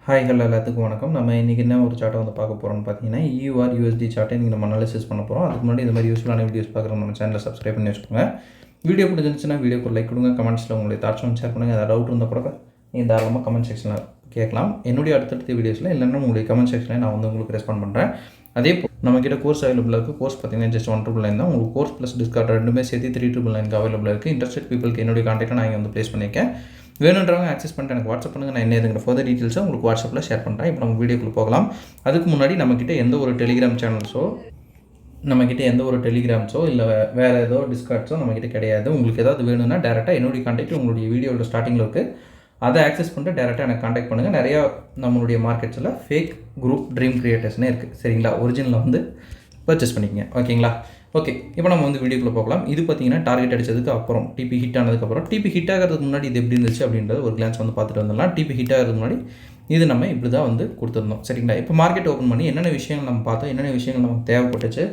Hi hello எல்லாத்துக்கும் வணக்கம். நம்ம இன்றைக்கி என்ன ஒரு சார்ட்டை வந்து பார்க்க போகிறோம்னு பார்த்தீங்கன்னா USD சார்ட்டை இன்றைக்கி நம்ம அனாலிசிஸ் பண்ண போகிறோம். அதுக்கு முன்னாடி இந்த மாதிரி யூஸ்ஃபுல்லான வீடியோஸ் பார்க்குற நம்ம சேனலை சப்ஸ்கிரைப் பண்ணி வச்சுக்கோங்க. வீடியோ பிடிச்சிருந்துச்சுன்னா வீடியோக்கு ஒரு லைக் கொடுங்க. கமெண்ட்ஸில் உங்களுடைய தாட்ஸும் ஷேர் பண்ணுங்கள். ஏதாவது டவுட் இருந்தால் கூட நீங்கள் தாராளமாக கமெண்ட் செக்ஷனில் கேட்கலாம். என்னுடைய அடுத்தடுத்த வீடியோஸில் இல்லைன்னா உங்களுடைய கமெண்ட் செக்ஷனில் நான் வந்து உங்களுக்கு ரெஸ்பாண்ட் பண்ணுறேன். அதே நம்மக்கிட்ட கோர்ஸ் அவைலபிளாக இருக்குது. கோர்ஸ் பார்த்தீங்கன்னா ஜஸ்ட் 1,999 தான். உங்களுக்கு கோர்ஸ் ப்ளஸ் டிஸ்கவுண்ட் ரெண்டுமே சேர்த்து 3,999 அவைலபிளாக இருக்குது. இன்ட்ரெஸ்டட் பீப்புளுக்கு என்னுடைய கான்டாக்டை நான் வந்து ப்ளேஸ் பண்ணியிருக்கேன். வேணுன்றவங்க ஆக்சஸ் பண்ணிட்டு எனக்கு வாட்ஸ்அப் பண்ணுங்கள். நான் என்ன இதுங்கிற ஃபர்தர் டீட்டெயில்ஸை உங்களுக்கு வாட்ஸ்அப்பில் ஷேர் பண்ணுறேன். இப்போ நம்ம வீடியோக்குள்ளே போகலாம். அதுக்கு முன்னாடி நம்மக்கிட்ட எந்த ஒரு டெலிகிராம் சேனல்ஸோ இல்லை வேறு ஏதோ டிஸ்கார்ட்ஸோ நம்மக்கிட்ட கிடையாது. உங்களுக்கு ஏதாவது வேணும்னா டேரெக்டாக என்னுடைய கான்டாக்ட் உங்களுடைய வீடியோட ஸ்டார்டிங்கில் இருக்குது. அதை ஆக்சஸ் பண்ணிட்டு டேரெக்டாக எனக்கு கான்டாக்ட் பண்ணுங்கள். நிறையா நம்மளுடைய மார்க்கெட்ஸில் ஃபேக் குரூப் ட்ரீம் கிரியேட்டர்ஸ்னே இருக்குது. சரிங்களா? ஒரிஜினலில் வந்து பர்ச்சேஸ் பண்ணிக்கங்க. ஓகேங்களா? ஓகே, இப்போ நம்ம வந்து வீடியோக்குள்ளே போகலாம். இது பார்த்தீங்கன்னா டார்கெட் அடித்ததுக்கு அப்புறம் டிபி ஹிட் ஆனதுக்கப்புறம் டிபி ஹிட் ஆகிறதுக்கு முன்னாடி இது எப்படி இருந்துச்சு அப்படின்றது ஒரு கிளான்ஸ் வந்து பார்த்துட்டு வந்துடலாம். டிபி ஹிட் ஆகிறதுக்கு முன்னாடி இது நம்ம இப்படி தான் வந்து கொடுத்துருந்தோம். சரிங்களா? இப்போ மார்க்கெட் ஓப்பன் பண்ணி என்னென்ன விஷயங்கள் நம்ம பார்த்தோம், என்னென்ன விஷயங்கள் நமக்கு தேவைப்பட்டுச்சு,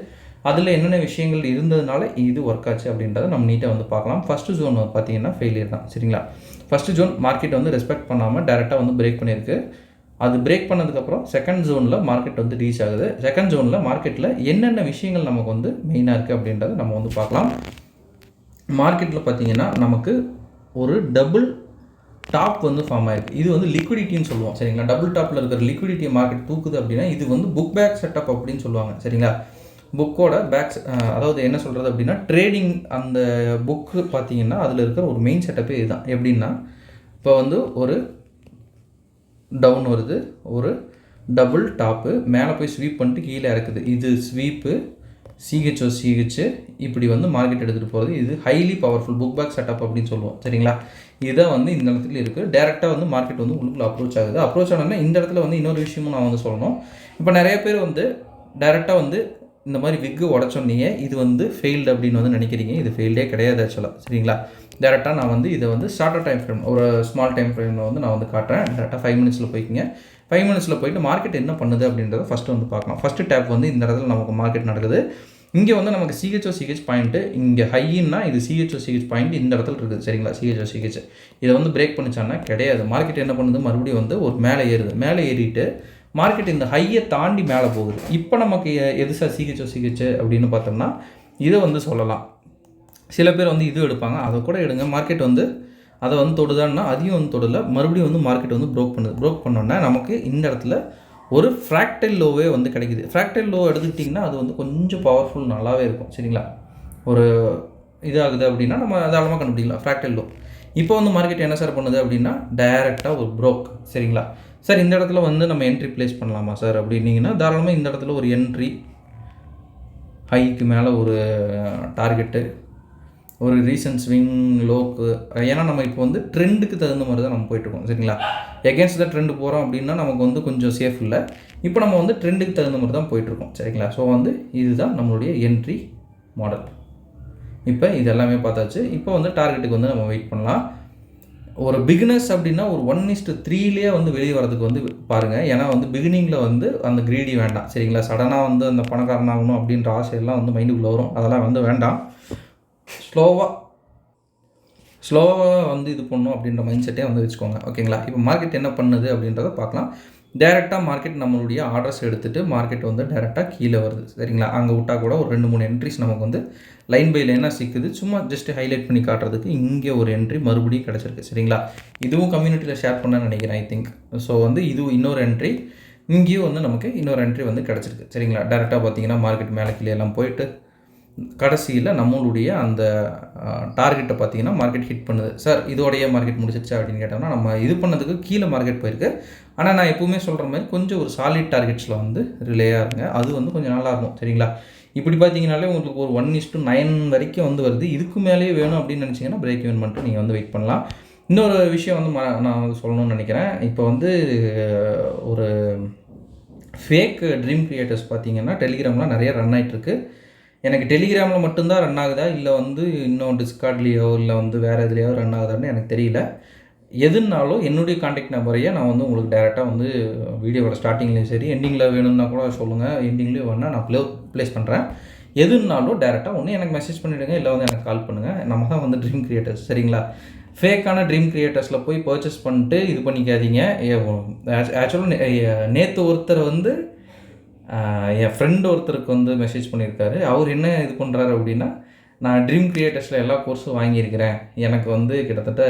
அதில் என்னென்ன விஷயங்கள் இருந்ததுனால இது ஒர்க் ஆச்சு அப்படின்றத நம்ம நீட்டாக வந்து பார்க்கலாம். ஃபஸ்ட்டு ஜோன் பார்த்தீங்கன்னா ஃபெயிலியர் தான். சரிங்களா? ஃபஸ்ட்டு ஜோன் மார்க்கெட் வந்து ரெஸ்பெக்ட் பண்ணாமல் டேரெக்டாக வந்து பிரேக் பண்ணியிருக்கு. அது பிரேக் பண்ணதுக்கப்புறம் செகண்ட் ஜோனில் மார்க்கெட் வந்து ரீச் ஆகுது. செகண்ட் ஜோனில் மார்க்கெட்டில் என்னென்ன விஷயங்கள் நமக்கு வந்து மெயினாக இருக்குது அப்படின்றத நம்ம வந்து பார்க்கலாம். மார்க்கெட்டில் பார்த்தீங்கன்னா நமக்கு ஒரு டபுள் டாப் வந்து ஃபார்ம் ஆயிருக்கு. இது வந்து லிக்விடிட்டின்னு சொல்லுவோம். சரிங்களா? டபுள் டாப்பில் இருக்கிற லிக்விடிட்டியை மார்க்கெட் தூக்குது அப்படின்னா இது வந்து புக் பேக் செட்டப் அப்படின்னு சொல்லுவாங்க. சரிங்களா? புக்கோட பேக்ஸ், அதாவது என்ன சொல்கிறது அப்படின்னா ட்ரேடிங் அந்த புக்கு பார்த்தீங்கன்னா அதில் இருக்கிற ஒரு மெயின் செட்டப்பே இதுதான். எப்படின்னா இப்போ வந்து ஒரு டவுன் வருது, ஒரு டபுள் டாப்பு மேலே போய் ஸ்வீப் பண்ணிட்டு கீழே இறக்குது. இது ஸ்வீப்பு சிஹெச் இப்படி வந்து மார்க்கெட் எடுத்துகிட்டு போகிறது. இது highly powerful book back setup அப்படின்னு சொல்லுவோம். சரிங்களா? இதை வந்து இந்த இடத்துல இருக்குது. டேரெக்டாக வந்து மார்க்கெட் வந்து உள்ளுக்குள்ள அப்ரோச் ஆகுது. அப்ரோச் ஆனோன்னா இந்த இடத்துல வந்து இன்னொரு விஷயமும் நான் வந்து சொல்லணும். இப்போ நிறைய பேர் வந்து டேரெக்டாக வந்து இந்த மாதிரி விக்கு உடச்சோன்னீங்க இது வந்து ஃபெயில்டு அப்படின்னு வந்து நினைக்கிறீங்க. இது ஃபெயில்டே கிடையாது ஆக்சுவலாக. சரிங்களா? டேரெக்டாக நான் வந்து இதை வந்து ஷார்ட்டர் டைம் ஃப்ரேம், ஒரு ஸ்மால் டைம் ஃப்ரேமில் வந்து நான் வந்து காட்டுறேன். டேரெக்டாக 5 மினிட்ஸில் போய்க்குங்க. 5 மினிட்ஸில் போயிட்டு மார்க்கெட் என்ன பண்ணுது அப்படின்றத ஃபஸ்ட்டு வந்து பார்க்கலாம். ஃபஸ்ட்டு டேப் வந்து இந்த இடத்துல நமக்கு மார்க்கெட் நடக்குது. இங்கே வந்து நமக்கு சிஹெச் பாயிண்ட்டு இங்கே ஹையின்னா இது சிஹெச் பாயிண்ட் இந்த இடத்துல இருக்குது. சரிங்களா? சிஹெச் இதை வந்து பிரேக் பண்ணிச்சான்னா கிடையாது. மார்க்கெட் என்ன பண்ணுது, மறுபடியும் வந்து ஒரு மேலே ஏறுது. மேலே ஏறிட்டு மார்க்கெட் இந்த ஹையை தாண்டி மேலே போகுது. இப்போ நமக்கு எது சார் சிஹெச் அப்படின்னு பார்த்தோம்னா இதை வந்து சொல்லலாம். சில பேர் வந்து இது எடுப்பாங்க, அதை கூட எடுங்க. மார்க்கெட் வந்து அதை வந்து தொடுதான்னா அதையும் வந்து தொடலை. மறுபடியும் வந்து மார்க்கெட் வந்து ப்ரோக் பண்ணுது. ப்ரோக் பண்ணோன்னா நமக்கு இந்த இடத்துல ஒரு ஃப்ராக்டைல் லோவே வந்து கிடைக்குது. ஃப்ராக்டைல் லோ எடுத்துக்கிட்டிங்கன்னா அது வந்து கொஞ்சம் பவர்ஃபுல் நல்லாவே இருக்கும். சரிங்களா? ஒரு இதாகுது அப்படின்னா நம்ம தாராளமாக கண்டுபிடிக்கலாம் ஃப்ராக்டைல் லோ. இப்போ வந்து மார்க்கெட் என்ன சார் பண்ணுது அப்படின்னா டைரெக்டாக ஒரு ப்ரோக். சரிங்களா? சார் இந்த இடத்துல வந்து நம்ம என்ட்ரி ப்ளேஸ் பண்ணலாமா சார் அப்படின்னீங்கன்னா தாராளமாக இந்த இடத்துல ஒரு என்ட்ரி, ஹைக்கு மேலே ஒரு டார்கெட்டு, ஒரு ரீசன்ட் ஸ்விங் லோக்கு. ஏன்னா நம்ம இப்போ வந்து ட்ரெண்டுக்கு தகுந்த மாதிரி தான் நம்ம போயிட்டுருக்கோம். சரிங்களா? எகென்ஸ்ட் த ட்ரெண்டு போகிறோம் அப்படின்னா நமக்கு வந்து கொஞ்சம் சேஃப் இல்லை. இப்போ நம்ம வந்து ட்ரெண்டுக்கு தகுந்த மாதிரி தான் போயிட்டுருக்கோம். சரிங்களா? ஸோ வந்து இதுதான் நம்மளுடைய என்ட்ரி மாடல். இப்போ இது எல்லாமே பார்த்தாச்சு. இப்போ வந்து டார்கெட்டுக்கு வந்து நம்ம வெயிட் பண்ணலாம். ஒரு பிகினர்ஸ் அப்படின்னா ஒரு 1:3 வந்து வெளியே வரதுக்கு வந்து பாருங்கள். ஏன்னா வந்து பிகினிங்கில் வந்து அந்த கிரீடி வேண்டாம். சரிங்களா? சடனாக வந்து அந்த பணக்காரன் ஆகணும் அப்படின்ற ஆசையெல்லாம் வந்து மைண்டுக்குள்ளே வரும். அதெல்லாம் வந்து வேண்டாம். ஸ்லோவாக வந்து இது பண்ணணும் அப்படின்ற மைண்ட் செட்டே வந்து வச்சுக்கோங்க. ஓகேங்களா? இப்போ மார்க்கெட் என்ன பண்ணுது அப்படின்றத பார்க்கலாம். டேரெக்டாக மார்க்கெட் நம்மளுடைய ஆர்டர்ஸ் எடுத்துகிட்டு மார்க்கெட் வந்து டேரெக்டாக கீழே வருது. சரிங்களா? அங்கே விட்டால் கூட ஒரு 2-3 என்ட்ரிஸ் நமக்கு வந்து லைன் பை லைனாக சிக்குது. சும்மா ஜஸ்ட் ஹைலைட் பண்ணி காட்டுறதுக்கு இங்கே ஒரு என்ட்ரி மறுபடியும் கிடச்சிருக்கு. சரிங்களா? இதுவும் கம்யூனிட்டியில் ஷேர் பண்ண நினைக்கிறேன் ஐ திங்க். ஸோ வந்து இது இன்னொரு என்ட்ரி, இங்கேயும் வந்து நமக்கு இன்னொரு என்ட்ரி வந்து கிடச்சிருக்கு. சரிங்களா? டேரெக்டாக பார்த்தீங்கன்னா மார்க்கெட் மேலே கீழே எல்லாம் போயிட்டு கடைசியில் நம்மளுடைய அந்த டார்கெட்டை பார்த்தீங்கன்னா மார்க்கெட் ஹிட் பண்ணுது. சார் இதோடைய மார்க்கெட் முடிச்சிருச்சா அப்படின்னு கேட்டோம்னா நம்ம இது பண்ணதுக்கு கீழே மார்க்கெட் போயிருக்கு. ஆனால் நான் எப்பவுமே சொல்கிற மாதிரி கொஞ்சம் ஒரு சாலிட் டார்கெட்ஸில் வந்து ரிலேயாக இருங்க. அது வந்து கொஞ்சம் நல்லாயிருக்கும். சரிங்களா? இப்படி பார்த்தீங்கனாலே உங்களுக்கு ஒரு 1:9 வரைக்கும் வந்து வருது. இதுக்கு மேலேயே வேணும் அப்படின்னு நினச்சிங்கன்னா பிரேக் ஈவன் பண்ணிட்டு நீங்கள் வந்து வெயிட் பண்ணலாம். இன்னொரு விஷயம் வந்து நான் வந்து சொல்லணும்னு நினைக்கிறேன். இப்போ வந்து ஒரு ஃபேக் ட்ரீம் கிரியேட்டர்ஸ் பார்த்தீங்கன்னா டெலிகிராமில் நிறைய ரன் ஆகிட்டுருக்கு. எனக்கு டெலிகிராமில் மட்டும்தான் ரன் ஆகுதா இல்லை வந்து இன்னும் டிஸ்கார்ட்லேயோ இல்லை வந்து வேறு எதுலேயோ ரன் ஆகுதான்னு எனக்கு தெரியல. எதுனாலும் என்னுடைய கான்டாக்ட் நம்பரையே நான் வந்து உங்களுக்கு டேரெக்டாக வந்து வீடியோவோட ஸ்டார்டிங்லேயும் சரி எண்டிங்கில் வேணும்னா கூட சொல்லுங்கள். எண்டிங்லேயும் வேணால் நான் ப்ளேஸ் பண்ணுறேன். எதுனாலும் டேரெக்டாக ஒன்று எனக்கு மெசேஜ் பண்ணிவிடுங்க, இல்லை வந்து எனக்கு கால் பண்ணுங்கள். நம்ம தான் வந்து ட்ரீம் கிரியேட்டர்ஸ். சரிங்களா? ஃபேக்கான ட்ரீம் கிரியேட்டர்ஸில் போய் பர்ச்சேஸ் பண்ணிட்டு இது பண்ணிக்காதீங்க. ஆக்சுவலாக நேற்று ஒருத்தர் வந்து என் ஃப்ரெண்டு ஒருத்தருக்கு வந்து மெசேஜ் பண்ணியிருக்காரு. அவர் என்ன இது பண்ணுறாரு அப்படின்னா, நான் ட்ரீம் கிரியேட்டர்ஸில் எல்லா கோர்ஸும் வாங்கியிருக்கிறேன், எனக்கு வந்து கிட்டத்தட்ட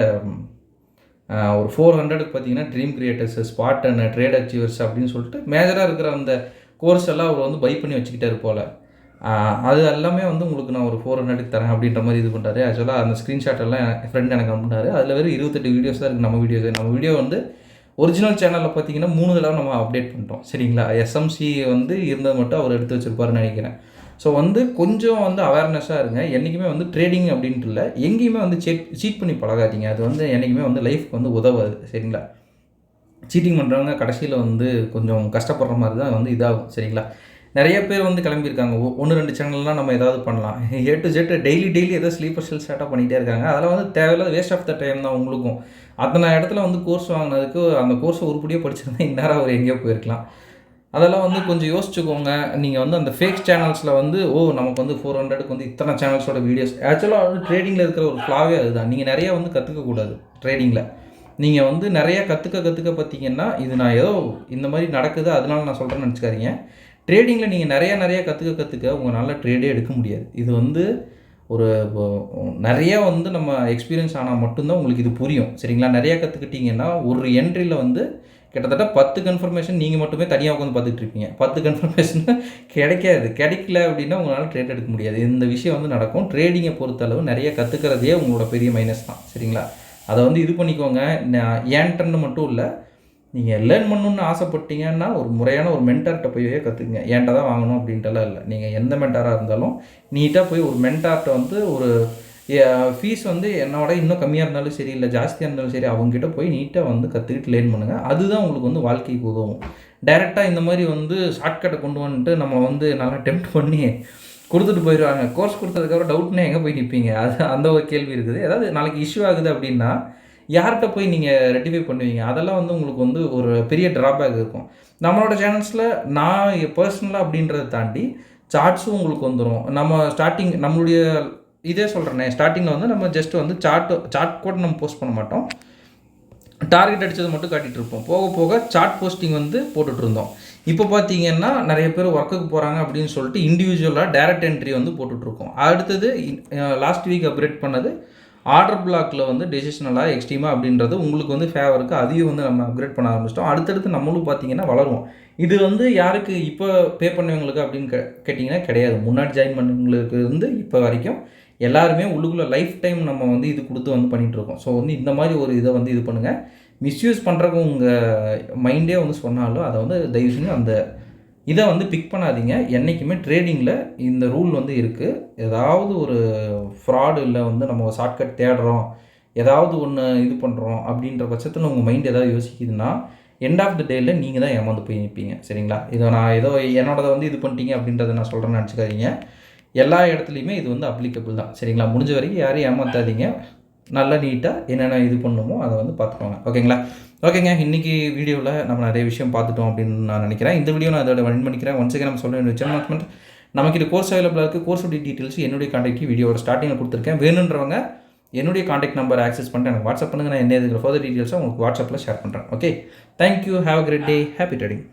ஒரு 400க்கு பார்த்தீங்கன்னா dream creators, spot and trade achievers அப்படின்னு சொல்லிட்டு மேஜராக இருக்கிற அந்த கோர்ஸ் எல்லாம் அவர் வந்து பை பண்ணி வச்சுக்கிட்டாரு போல். அது எல்லாமே வந்து உங்களுக்கு நான் ஒரு 400க்கு தரேன் அப்படின்ற மாதிரி இது பண்ணுறாரு. ஆக்சுவலாக அந்த ஸ்க்ரீன்ஷாட் எல்லாம் என் ஃப்ரெண்ட் எனக்கு அனுப்பினாரு. அதில் வெறும் 28 வீடியோஸ் தான் இருக்குது. நம்ம வீடியோ வந்து ஒரிஜினல் சேனலில் பார்த்தீங்கன்னா 3 தடவை நம்ம அப்டேட் பண்ணிட்டோம், சரிங்களா. எஸ்எம்சி வந்து இருந்தது மட்டும் அவர் எடுத்து வச்சுருப்பாருன்னு நினைக்கிறேன். ஸோ வந்து கொஞ்சம் வந்து அவேர்னஸாக இருங்க. என்றைக்குமே வந்து ட்ரேடிங் அப்படின்ட்டு இல்லை, எங்கேயுமே வந்து சீட் பண்ணி பழகாதீங்க. அது வந்து என்றைக்குமே வந்து லைஃப்க்கு வந்து உதவாது, சரிங்களா. சீட்டிங் பண்ணுறவங்க கடைசியில் வந்து கொஞ்சம் கஷ்டப்படுற மாதிரி தான் வந்து இதாகும், சரிங்களா. நிறைய பேர் வந்து கிளம்பியிருக்காங்க. 1-2 சேனல்லாம் நம்ம ஏதாவது பண்ணலாம். A to Z டெய்லி ஏதோ ஸ்லீப்பர் செல் ஸ்டார்ட்டாக பண்ணிகிட்டே இருக்காங்க. அதெல்லாம் வந்து தேவையில்லாத வேஸ்ட் ஆஃப் த டைம் தான் உங்களுக்கும். அத்தனை இடத்துல வந்து கோர்ஸ் வாங்கினதுக்கு அந்த கோர்ஸை உருப்படியாக படிச்சிருந்தா இந்நேரம் அவர் எங்கேயோ போயிருக்கலாம். அதெல்லாம் வந்து கொஞ்சம் யோசிச்சுக்கோங்க. நீங்கள் வந்து அந்த ஃபேக் சேனல்ஸில் வந்து நமக்கு வந்து 400க்கு வந்து இத்தனை சேனல்ஸோட வீடியோஸ். ஆக்சுவலாக வந்து ட்ரேடிங்கில் இருக்கிற ஒரு ஃப்ளாவே அதுதான். நீங்கள் நிறையா வந்து கற்றுக்கக்கூடாது ட்ரேடிங்கில். நீங்கள் வந்து நிறையா கற்றுக்க பார்த்தீங்கன்னா, இது நான் ஏதோ இந்த மாதிரி நடக்குது அதனால நான் சொல்கிறேன்னு நினச்சிக்காதீங்க. ட்ரேடிங்கில் நீங்கள் நிறையா கற்றுக்க உங்களால் ட்ரேடே எடுக்க முடியாது. இது வந்து ஒரு நிறையா வந்து நம்ம எக்ஸ்பீரியன்ஸ் ஆனால் மட்டும்தான் உங்களுக்கு இது புரியும், சரிங்களா. நிறையா கற்றுக்கிட்டிங்கன்னா ஒரு என்ட்ரியில் வந்து கிட்டத்தட்ட 10 கன்ஃபர்மேஷன் நீங்கள் மட்டுமே தனியாக உட்காந்து பார்த்துட்டு இருப்பீங்க. 10 கன்ஃபர்மேஷன் கிடைக்கல அப்படின்னா உங்களால் ட்ரேட் எடுக்க முடியாது. இந்த விஷயம் வந்து நடக்கும். ட்ரேடிங்கை பொறுத்தளவு நிறைய கற்றுக்கிறதே உங்களோட பெரிய மைனஸ் தான், சரிங்களா. அதை வந்து இது பண்ணிக்கோங்க. ஏன்ட்டன்னு மட்டும் இல்லை, நீங்கள் லேர்ன் பண்ணணுன்னு ஆசைப்பட்டீங்கன்னா ஒரு முறையான ஒரு மென்டார்கிட்ட போய் கற்றுக்குங்க. ஏன்ட்ட தான் வாங்கணும் அப்படின்ட்டுலாம் இல்லை. நீங்கள் எந்த மென்டாராக இருந்தாலும் நீட்டாக போய் ஒரு மென்டார்கிட்ட வந்து ஒரு ஃபீஸ் வந்து என்னோட இன்னும் கம்மியாக இருந்தாலும் சரி, இல்லை ஜாஸ்தியாக இருந்தாலும் சரி, அவங்ககிட்ட போய் நீட்டாக வந்து கற்றுக்கிட்டு லேர்ன் பண்ணுங்கள். அதுதான் உங்களுக்கு வந்து வாழ்க்கைக்கு உதவும். டைரெக்டாக இந்த மாதிரி வந்து ஷார்ட்கட்டை கொண்டு வந்துட்டு நம்ம வந்து நல்லா டெம்ப்ட் பண்ணி கொடுத்துட்டு போயிடுவாங்க. கோர்ஸ் கொடுத்ததுக்கப்புறம் டவுட்னே எங்கே போய் நிற்பீங்க? அது அந்த ஒரு கேள்வி இருக்குது. ஏதாவது நாளைக்கு இஷ்யூ ஆகுது அப்படின்னா யார்கிட்ட போய் நீங்கள் ரெக்டிஃபை பண்ணுவீங்க? அதெல்லாம் வந்து உங்களுக்கு வந்து ஒரு பெரிய ட்ராபேக் இருக்கும். நம்மளோட சேனல்ஸில் நான் பர்சனலாக அப்படின்றத தாண்டி சார்ட்ஸும் உங்களுக்கு வந்துடும். நம்ம ஸ்டார்டிங் நம்மளுடைய இதே சொல்கிறேனே, ஸ்டார்டிங்கில் வந்து நம்ம ஜஸ்ட் வந்து சார்ட் கூட நம்ம போஸ்ட் பண்ண மாட்டோம். டார்கெட் அடித்தது மட்டும் காட்டிகிட்டு இருப்போம். போக சார்ட் போஸ்டிங் வந்து போட்டுட்ருந்தோம். இப்போ பார்த்தீங்கன்னா நிறைய பேர் ஒர்க்குக்கு போகிறாங்க அப்படின்னு சொல்லிட்டு இண்டிவிஜுவலாக டேரக்ட் என்ட்ரி வந்து போட்டுட்ருக்கோம். அடுத்தது லாஸ்ட் வீக் அப்கிரேட் பண்ணது ஆர்டர் பிளாக்கில் வந்து டெசிஷனலாக எக்ஸ்ட்ரீமா அப்படின்றது உங்களுக்கு வந்து ஃபேவருக்கு அதையும் வந்து நம்ம அப்கிரேட் பண்ண ஆரம்பிச்சிட்டோம். அடுத்தடுத்து நம்மளும் பார்த்தீங்கன்னா வளருவோம். இது வந்து யாருக்கு இப்போ பே பண்ணவங்களுக்கு அப்படின்னு கேட்டிங்கன்னா கிடையாது. முன்னாடி ஜாயின் பண்ணவங்களுக்கு இருந்து இப்போ வரைக்கும் எல்லாருமே உள்ளுக்குள்ளே லைஃப் டைம் நம்ம வந்து இது கொடுத்து வந்து பண்ணிகிட்ருக்கோம். ஸோ வந்து இந்த மாதிரி ஒரு இதை வந்து இது பண்ணுங்கள். மிஸ்யூஸ் பண்ணுறவங்க உங்கள் மைண்டே வந்து சொன்னாலும் அதை வந்து தயவு செஞ்சு அந்த இதை வந்து பிக் பண்ணாதீங்க. என்றைக்குமே ட்ரேடிங்கில் இந்த ரூல் வந்து இருக்குது. ஏதாவது ஒரு ஃப்ராடு இல்லை வந்து நம்ம ஷார்ட்கட் தேடுறோம், ஏதாவது ஒன்று இது பண்ணுறோம் அப்படின்ற பட்சத்தில் உங்கள் மைண்ட் ஏதாவது யோசிக்குதுன்னா எண்ட் ஆஃப் த டேயில் நீங்கள் தான் ஏமாந்து போய் நிற்பீங்க, சரிங்களா. இதை நான் ஏதோ என்னோடதை வந்து இது பண்ணிட்டீங்க அப்படின்றத நான் சொல்கிறேன்னு நினச்சிக்காதீங்க. எல்லா இடத்துலையுமே இது வந்து அப்ளிகபிள் தான், சரிங்களா. முடிஞ்ச வரைக்கும் யாரையும் ஏமாற்றாதீங்க. நல்லா நீட்டாக என்னென்ன இது பண்ணணுமோ அதை வந்து பார்த்துக்கோங்க, ஓகேங்களா. ஓகேங்க, இன்றைக்கி வீடியோவில் நம்ம நிறைய விஷயம் பார்த்துட்டோம் அப்படின்னு நான் நினைக்கிறேன். இந்த வீடியோ நான் அதோட வன் பண்ணிக்கிறேன். ஒன்ஸ் அகேன் நம்ம சொல்ல வேண்டிய அனௌன்ஸ்மெண்ட், நமக்கு இது கோர்ஸ் அவைலபிளாக இருக்குது. கோர்ஸோடைய டீட்டெயில்ஸ் என்னுடைய கான்டாக்ட் வீடியோட ஸ்டார்டிங்கில் கொடுத்துருக்கேன். வேணுன்றவங்க என்னுடைய கான்டாக்ட் நம்பர் ஆக்சஸ் பண்ணிட்டு எனக்கு வாட்ஸ்அப் பண்ணுங்கள். நான் என்ன இதுக்கு ஃபர்தர் டீட்டெயில்ஸை உங்களுக்கு வாட்ஸ்அப்பில் ஷேர் பண்ணுறேன். Okay, thank you, have a great day, happy trading.